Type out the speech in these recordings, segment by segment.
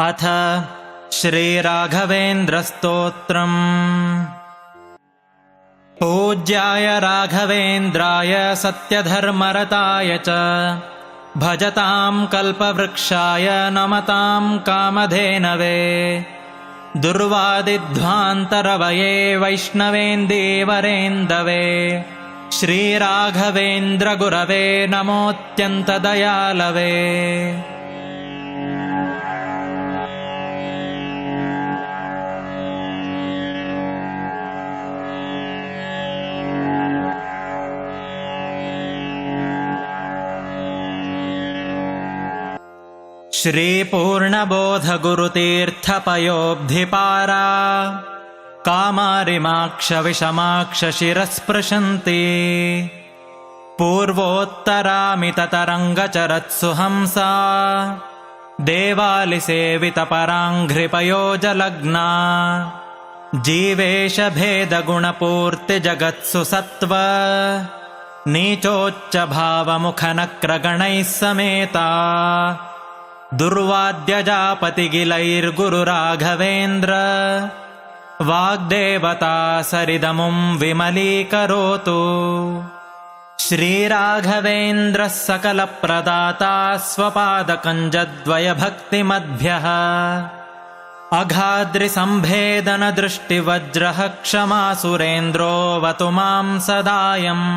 अथ श्रीराघवेन्द्रस्तोत्रम्। पूज्याय राघवेन्द्राय सत्यधर्मरताय च भजतां कल्पवृक्षाय नमतां कामधेनवे दुर्वादिध्वान्तरवये वैष्णवेन्दीवरेन्दवे श्रीराघवेन्द्रगुरवे नमोऽत्यन्तदयालवे। श्रीपूर्णबोधगुरुतीर्थपयोब्धिपारा कामारिमाक्षविषमाक्षशिरस्पृशन्ति पूर्वोत्तरामिततरङ्गचरत्सु हंसा देवालिसेवितपराङ्घ्रिपयोजलग्ना जीवेशभेदगुणपूर्तिजगत्सु सत्त्व नीचोच्चभावमुखनक्रगणैः समेता दुर्वाद्यजापतिगिलैर्गुरुराघवेन्द्र वाग्देवता सरिदमुं विमलीकरोतु। श्रीराघवेन्द्रः सकलप्रदाता स्वपादकञ्जद्वयभक्तिमद्भ्यः अघाद्रिसम्भेदनदृष्टिवज्रः क्षमासुरेन्द्रोऽवतु मां सदायम्।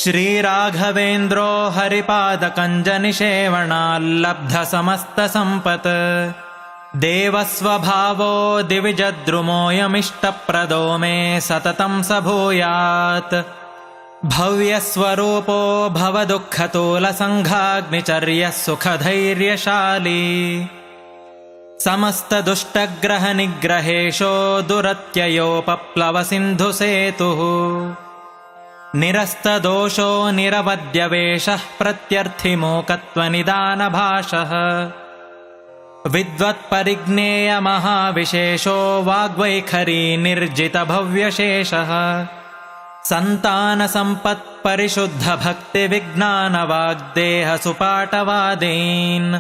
श्रीराघवेन्द्रो हरिपादकञ्जनिषेवणाल्लब्धसमस्तसम्पत् देवस्वभावो दिविजद्रुमोऽयमिष्टप्रदो मे सततं स भूयात्। भव्यस्वरूपो भवदुःखतोलसङ्घाग्निचर्यः सुखधैर्यशाली समस्तदुष्टग्रहनिग्रहेशो दुरत्ययोपप्लवसिन्धुसेतुः निरस्तदोषो निरवद्यवेशः प्रत्यर्थिमूकत्वनिदानभाषः विद्वत्परिज्ञेयमहाविशेषो वाग्वैखरी निर्जितभव्यशेषः सन्तानसम्पत्परिशुद्धभक्तिविज्ञानवाग्देहसुपाटवादीन्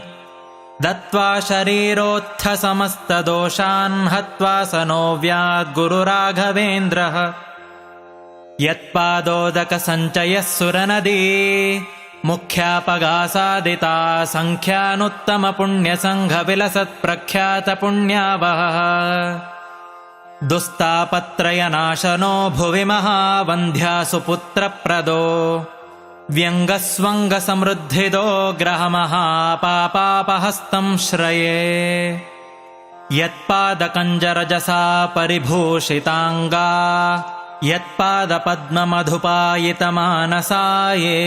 दत्त्वा शरीरोत्थसमस्तदोषान् हत्वा स नो व्याद्गुरुराघवेन्द्रः। यत्पादोदकसञ्चयः सुरनदी मुख्यापगासादिता सङ्ख्यानुत्तमपुण्यसङ्घविलसत्प्रख्यातपुण्यावहः दुस्तापत्रयनाशनो भुवि महावन्ध्यासुपुत्रप्रदो व्यङ्गस्वङ्गसमृद्धिदो ग्रहमहापापापहस्तं श्रये। यत्पादकञ्जरजसा परिभूषिताङ्गा यत्पादपद्ममधुपायितमानसाये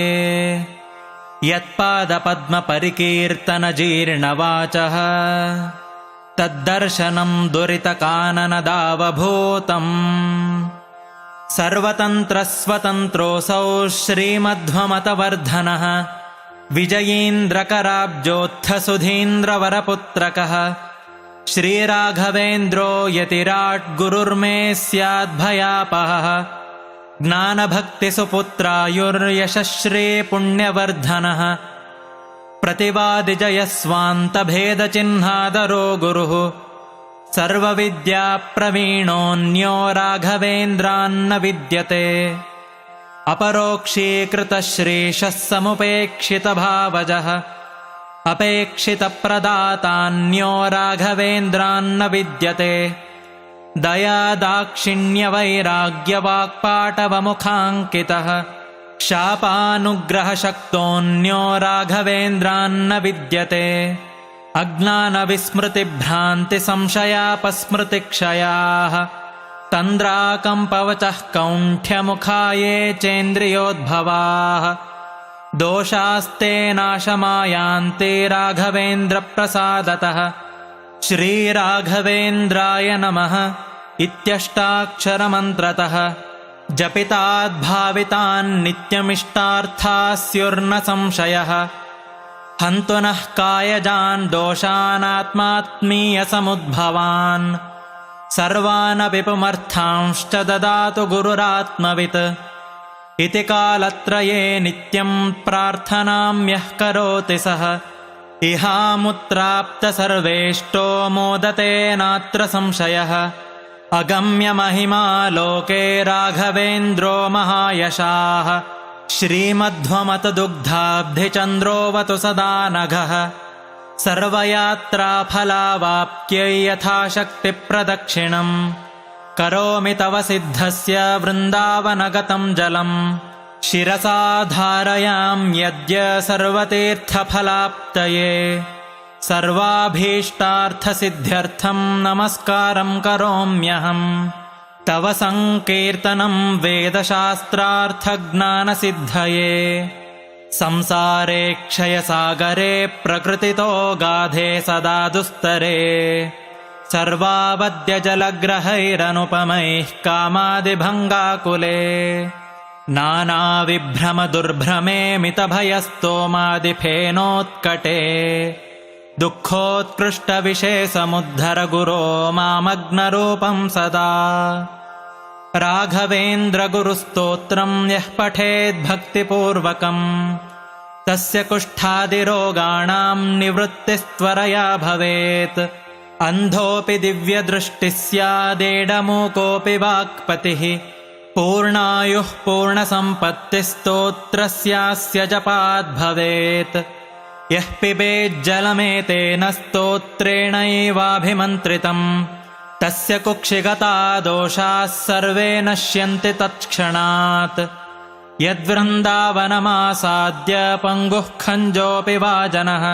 यत्पादपद्मपरिकीर्तनजीर्णवाचः तद्दर्शनं दुरितकाननदावभूतम्। सर्वतन्त्रस्वतन्त्रोऽसौ श्रीमध्वमतवर्धनः विजयीन्द्रकराब्जोत्थसुधीन्द्रवरपुत्रकः श्रीराघवेन्द्रो यतिराट् गुरुर्मे स्याद्भयापहः ज्ञानभक्तिसुपुत्रायुर्यशश्री पुण्यवर्धनः प्रतिवादिजयस्वान्तभेदचिह्नादरो गुरुः सर्वविद्याप्रवीणोऽन्यो राघवेन्द्रान्न विद्यते अपरोक्षीकृतश्रीशः समुपेक्षितभावजः अपेक्षितप्रदातान्यो राघवेन्द्रान्न विद्यते दयादाक्षिण्यवैराग्यवाक्पाटवमुखाङ्कितः शापानुग्रहशक्तोऽन्यो राघवेन्द्रान्न विद्यते अज्ञानविस्मृतिभ्रान्तिसंशयापस्मृतिक्षयाः तन्द्राकम्पवचः कौण्ठ्यमुखाये चेन्द्रियोद्भवाः दोषास्ते नाशमायान्ते राघवेन्द्रप्रसादतः। श्रीराघवेन्द्राय नमः इत्यष्टाक्षरमन्त्रतः जपिताद्भावितान्नित्यमिष्टार्थास्युर्न संशयः हन्तु नः कायजान् दोषानात्मात्मीयसमुद्भवान् सर्वानपि पुमर्थांश्च ददातु गुरुरात्मवित्। इति कालत्रये नित्यं प्रार्थनां यः करोति सः इहामुत्राप्तसर्वेष्टो मोदते नात्र संशयः अगम्य महिमा लोके राघवेन्द्रो महायशाः श्रीमध्वमतदुग्धाब्धिचन्द्रोऽवतु सदा नघः सर्वयात्राफलावाप्त्यै यथाशक्तिप्रदक्षिणम् करोमि तव सिद्धस्य वृन्दावनगतं जलम् शिरसा धारयाम्यद्य सर्वतीर्थफलाप्तये सर्वाभीष्टार्थसिद्ध्यर्थम् नमस्कारं करोम्यहम् तव सङ्कीर्तनं वेदशास्त्रार्थज्ञानसिद्धये संसारे क्षयसागरे प्रकृतितो गाधे सदा दुस्तरे सर्वावद्यजलग्रहैरनुपमैः कामादिभङ्गाकुले नानाविभ्रमदुर्भ्रमे मितभयस्तोमादिफेनोत्कटे दुःखोत्कृष्टविशेषमुद्धर गुरो मामग्नरूपं सदा राघवेन्द्रगुरुस्तोत्रं यः पठेद्भक्तिपूर्वकम् तस्य कुष्ठादिरोगाणां निवृत्तिस्त्वरया भवेत् अन्धोऽपि दिव्यदृष्टिः स्यादेडमूकोऽपि वाक्पतिः पूर्णायुः पूर्णसम्पत्तिस्तोत्रस्यास्य जपाद्भवेत् यः पिबेज्जलमेतेन स्तोत्रेणैवाभिमन्त्रितम् तस्य कुक्षिगता दोषाः सर्वे नश्यन्ति तत्क्षणात् यद्वृन्दावनमासाद्य पङ्गुः खञ्जोऽपि वा जनः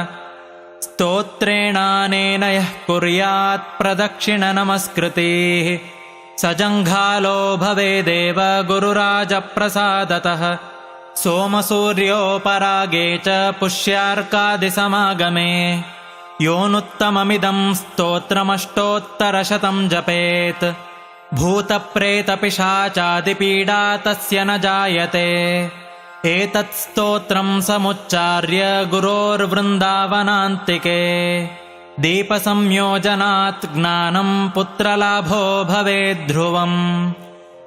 स्तोत्रेणानेन यः कुर्यात् प्रदक्षिणनमस्कृतिः स जङ्घालो भवेदेव गुरुराजप्रसादतः सोमसूर्योपरागे च पुष्यार्कादिसमागमे योऽनुत्तममिदं स्तोत्रमष्टोत्तरशतं जपेत् भूतप्रेतपिशाचादिपीडा तस्य न जायते एतत् स्तोत्रं समुच्चार्य गुरोर्वृन्दावनान्तिके दीपसंयोजनात् ज्ञानं पुत्रलाभो भवेद्ध्रुवम्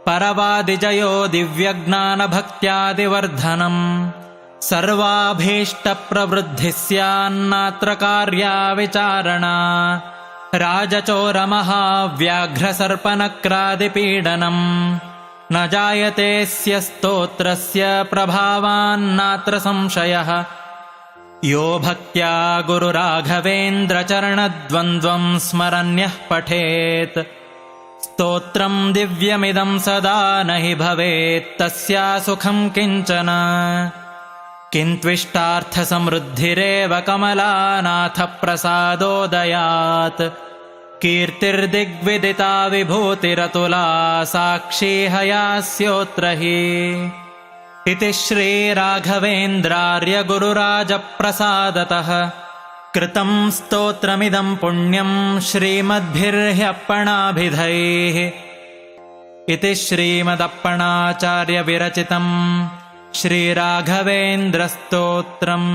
परवादिजयो दिव्यज्ञानभक्त्यादिवर्धनम् सर्वाभीष्टप्रवृद्धिः स्यान्नात्र कार्या विचारणा राजचोरमहाव्याघ्रसर्पनक्रादिपीडनम् न जायतेऽस्य स्तोत्रस्य प्रभावान्नात्र संशयः यो भक्त्या गुरुराघवेन्द्रचरणद्वन्द्वं स्मरन्यः पठेत् स्तोत्रं दिव्यमिदं सदा न हि भवेत् तस्या सुखं किञ्चन किन्त्विष्टार्थसमृद्धिरेव कमलानाथप्रसादोदयात् कीर्तिर्दिग्विदिता विभूतिरतुला साक्षी हयास्योऽत्र हि इति श्रीराघवेन्द्रार्य गुरुराजप्रसादतः कृतं स्तोत्रमिदं पुण्यं श्रीमद्भिर्ह्यप्पणाभिधैः इति श्रीमदप्पणाचार्यविरचितं श्रीराघवेन्द्रस्तोत्रम्।